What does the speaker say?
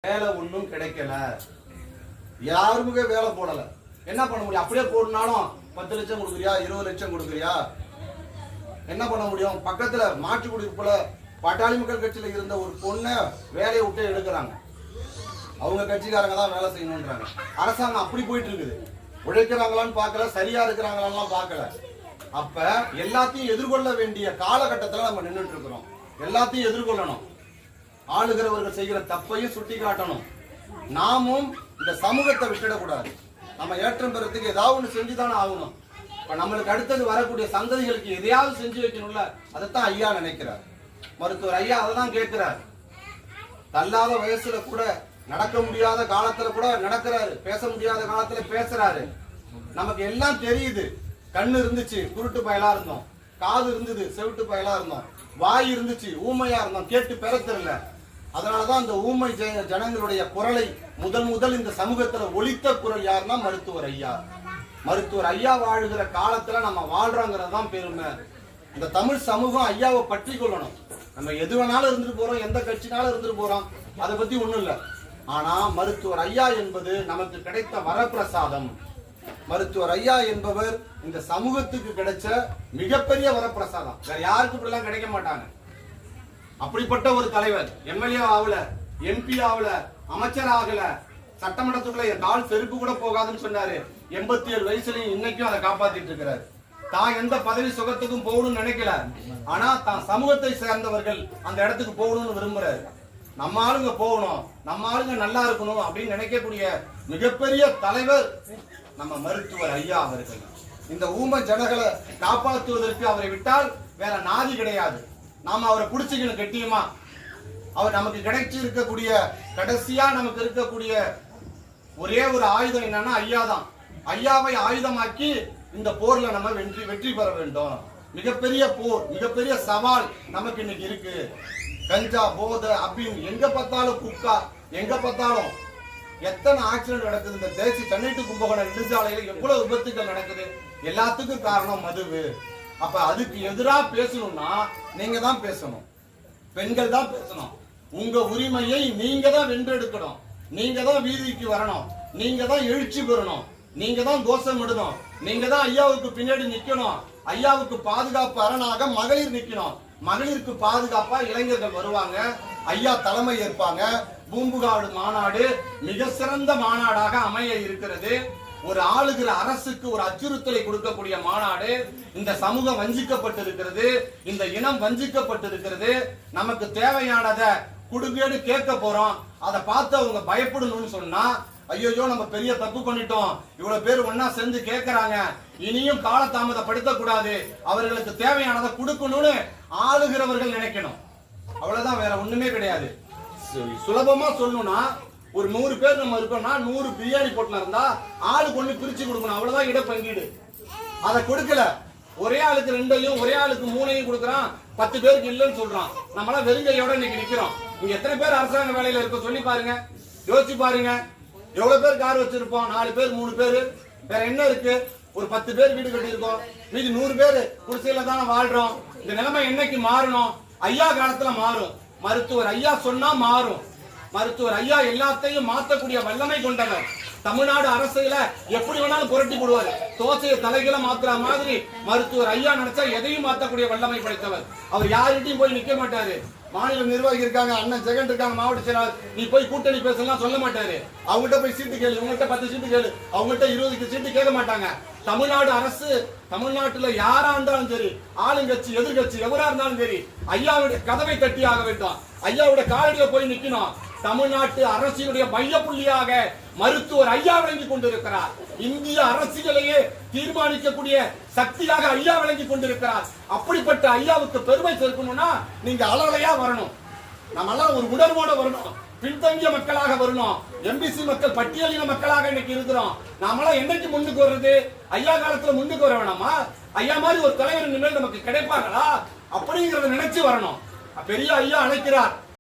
வேலை ஒன்றும் கிடைக்கல, யாருமே வேலை போடல. என்ன பண்ண முடியும்? அப்படியே போடனாலும் 10 லட்சம் கொடுக்குறியா, 20 லட்சம் கொடுக்குறியா, என்ன பண்ண முடியும்? பக்கத்துல மாற்று குடியிருப்புல பாட்டாளி மக்கள் கட்சியில இருந்த ஒரு பொண்ணை வேலையை விட்டு எடுக்கிறாங்க. அவங்க கட்சிக்காரங்க தான் வேலை செய்யணும்ன்றாங்க. அரசாங்கம் அப்படி போயிட்டு இருக்குது. உழைக்கிறாங்களான்னு பார்க்கல, சரியா இருக்கிறாங்களான்னு பார்க்கல. அப்ப எல்லாத்தையும் எதிர்கொள்ள வேண்டிய காலகட்டத்துல நம்ம நின்றுட்டு இருக்கிறோம். எல்லாத்தையும் எதிர்கொள்ளணும். ஆளுகிறவர்கள் செய்கிற தப்பையும் சுட்டி காட்டணும். நாமும் இந்த சமூகத்தை விட்டுடக்கூடாது. நம்ம ஏற்றம் பெறத்துக்கு ஏதாவது ஒண்ணு செஞ்சுதானே ஆகணும். இப்ப நம்மளுக்கு அடுத்தது வரக்கூடிய சந்ததிகளுக்கு எதையாவது செஞ்சு வைக்கணும்ல, அதைத்தான் ஐயா நினைக்கிறார். மருத்துவர் ஐயா அதை தான் கேட்கிறார். தள்ளாத வயசுல கூட, நடக்க முடியாத காலத்துல கூட நடக்கிறாரு, பேச முடியாத காலத்துல பேசுறாரு. நமக்கு எல்லாம் தெரியுது. கண்ணு இருந்துச்சு, குருட்டு பயலா இருந்தோம். காது இருந்தது, செவிட்டு பயலா இருந்தோம். வாய் இருந்துச்சு, ஊமையா இருந்தோம், கேட்டு பெற தெரியல. அதனாலதான் அந்த ஊமை ஜனங்களுடைய குரலை முதல் இந்த சமூகத்துல ஒலித்த குரல் யாருன்னா மருத்துவர் ஐயா. மருத்துவர் ஐயா வாழுகிற காலத்துல நம்ம வாழ்றோங்கிறதான் பெருமை. இந்த தமிழ் சமூகம் ஐயாவை பற்றி கொள்ளணும். நம்ம எது வேணாலும் இருந்துட்டு போறோம், எந்த கட்சினாலும் இருந்துட்டு போறோம், அதை பத்தி ஒண்ணும் இல்லை. ஆனா மருத்துவர் ஐயா என்பது நமக்கு கிடைத்த வரப்பிரசாதம். மருத்துவர் ஐயா என்பவர் இந்த சமூகத்துக்கு கிடைச்ச மிகப்பெரிய வரப்பிரசாதம். வேற யாருக்கும் இப்படிலாம் கிடைக்க மாட்டாங்க. அப்படிப்பட்ட ஒரு தலைவர். எம்எல்ஏ ஆகல, எம்பி ஆகல, அமைச்சர் ஆகல, சட்டமன்றத்துக்குள்ள கால் செருப்பு கூட போகாதுன்னு சொன்னாரு. 87 வயசுலயும் இன்னைக்கும் அதை காப்பாத்திட்டு இருக்கிறார். தான் எந்த பதவி சுகத்துக்கும் போகணும்னு நினைக்கல. ஆனா தான் சமூகத்தை சேர்ந்தவர்கள் அந்த இடத்துக்கு போகணும்னு விரும்புறாரு. நம்ம ஆளுங்க போகணும், நம்ம ஆளுங்க நல்லா இருக்கணும் அப்படின்னு நினைக்கக்கூடிய மிகப்பெரிய தலைவர் நம்ம மருத்துவர் ஐயா அவர்கள். இந்த ஊமை ஜனங்களை காப்பாற்றுவதற்கு அவரை விட்டால் வேற நாதி கிடையாது. நாம அவரை பிடிச்சிக்கணும் கெட்டியமா. அவர் நமக்கு கிடைச்சி இருக்கக்கூடிய கடைசியா நமக்கு இருக்கக்கூடிய ஒரே ஒரு ஆயுதம் என்னன்னா ஐயா தான். ஐயாவை ஆயுதமாக்கி இந்த போர்ல நம்ம வெற்றி பெற வேண்டும். மிகப்பெரிய போர், மிகப்பெரிய சவால் நமக்கு இன்னைக்கு இருக்கு. கஞ்சா, போதை அப்படின்னு எங்க பார்த்தாலும் குக்கா, எங்க பார்த்தாலும் எத்தனை ஆக்சிடென்ட் நடக்குது. இந்த தேசி சென்னை டு கும்பகோணம் நெடுஞ்சாலையில எவ்வளவு விபத்துகள் நடக்குது. எல்லாத்துக்கும் காரணம் மதுவு. அப்ப அதுக்கு எதிராக பேசணும்னா நீங்க தான் பேசணும், பெண்கள் தான் பேசணும். உங்க உரிமையை நீங்க தான் வென்றெடுக்கணும். நீங்க தான் வீதிக்கு வரணும். நீங்க தான் எழுச்சி பெறணும். நீங்க தான் கோஷம் விடணும். நீங்க தான் ஐயாவுக்கு பின்னாடி நிக்கணும். ஐயாவுக்கு பாதுகாப்பு அரணாக மகளிர் நிக்கணும். மகளிருக்கு பாதுகாப்பா இளைஞர்கள் வருவாங்க. ஐயா தலைமை ஏற்பாங்க. பூம்புகாடு மாநாடு மிக சிறந்த மாநாடாக அமைய இருக்கிறது. ஒரு ஆளுகிற அரசுக்கு ஒரு அச்சுறுத்தலை கொடுக்கக்கூடிய மாநாடு. இந்த சமூகம் வஞ்சிக்கப்பட்டிருக்கிறது, இந்த இனம் வஞ்சிக்கப்பட்டிருக்கிறது. நமக்கு தேவையானதை குடுங்கேடு கேட்க போறோம். அதை பார்த்து அவங்க பயப்படணும்னு சொன்னா, ஐயோ நம்ம பெரிய தப்பு பண்ணிட்டோம், இவ்வளவு பேர் ஒன்னா சேர்ந்து கேட்கறாங்க, இனியும் காலதாமதப்படுத்த கூடாது, அவர்களுக்கு தேவையானதை கொடுக்கணும்னு ஆளுகிறவர்கள் நினைக்கணும். அவ்வளவுதான், வேற ஒண்ணுமே கிடையாது. சுலபமா சொல்லணும்னா, ஒரு 100 பேர் நம்ம இருக்கோம்னா 100 பிரியாணி போட்டுல இருந்தா ஆளுக்கு ஒண்ணு பிரிச்சு கொடுக்கணும். அவ்வளவுதான் இடப்பங்கீடு. அதை கொடுக்கல. ஒரே ஆளுக்கு 2ஐயும் ஒரே ஆளுக்கு 3ஐயும் கொடுக்கறான். 10 பேருக்கு இல்லைன்னு சொல்றான். நம்மளாம் வெறுங்கையோட இன்னைக்கு நிக்கிறோம். இங்க எத்தனை பேர் அரசாங்க வேலையில இருக்க சொல்லி பாருங்க, யோசிச்சு பாருங்க. எவ்வளவு பேர் கார் வச்சிருப்போம்? 4 பேர் 3 பேரு. வேற என்ன இருக்கு? ஒரு 10 பேர் வீடு கட்டி இருக்கோம். மீதி 100 பேர் குடிசையில தானே வாழ்றோம். இந்த நிலைமை என்னைக்கு மாறணும்? ஐயா காலத்துல மாறும். மருத்துவர் ஐயா சொன்னா மாறும். மருத்துவர் ஐயா எல்லாத்தையும் மாற்றக்கூடிய வல்லமை கொண்டவர். தமிழ்நாடு அரசியல எப்படி வேணாலும் புரட்டி போடுவார். தோசையை தலைகீழ மாத்துற மாதிரி மருத்துவர் ஐயா நினைச்சா எதையும் மாற்றக்கூடிய வல்லமை படைத்தவர். அவர் யார்கிட்டையும் போய் நிக்க மாட்டாரு. மாநில நிர்வாகி இருக்காங்க, அண்ணன் ஜெகன் இருக்காங்க, மாவட்ட செயலாளர், நீ போய் கூட்டணி பேசலாம் சொல்ல மாட்டாரு. அவங்ககிட்ட போய் சீட்டு கேளு, இவங்ககிட்ட 10 சீட்டு கேளு, அவங்ககிட்ட 20 சீட்டு கேட்க மாட்டாங்க. தமிழ்நாடு அரசு, தமிழ்நாட்டுல யாரா இருந்தாலும் சரி, ஆளுங்கட்சி எதிர்கட்சி எவரா இருந்தாலும் சரி, ஐயாவுடைய கதவை தட்டி ஆக வேண்டும். ஐயாவுடைய காலடியில போய் நிக்கணும். தமிழ்நாட்டு அரசியலுடைய மைய புள்ளியாக மருத்துவர் ஐயா விளங்கி கொண்டிருக்கிறார். இந்திய அரசியலையே தீர்மானிக்கக்கூடிய சக்தியாக ஐயா விளங்கி கொண்டிருக்கிறார். அப்படிப்பட்ட ஐயாவுக்கு பெருமை சேர்க்கணும்னா நீங்க அலலையா வரணும். நம்மளாம் ஒரு உணர்வோட வரணும். பின்தங்கிய மக்களாக வரணும். எம்பிசி மக்கள் பட்டியலின மக்களாக இன்னைக்கு இருக்கிறோம். நாமெல்லாம் என்னைக்கு முன்னுக்கு வர்றது? ஐயா காலத்துல முன்னுக்கு வர வேணாமா? ஐயா மாதிரி ஒரு தலைவர் இனிமேல் நமக்கு கிடைப்பாங்களா அப்படிங்கறத நினைச்சு வரணும். பெரிய ஐயா அழைக்கிறார்.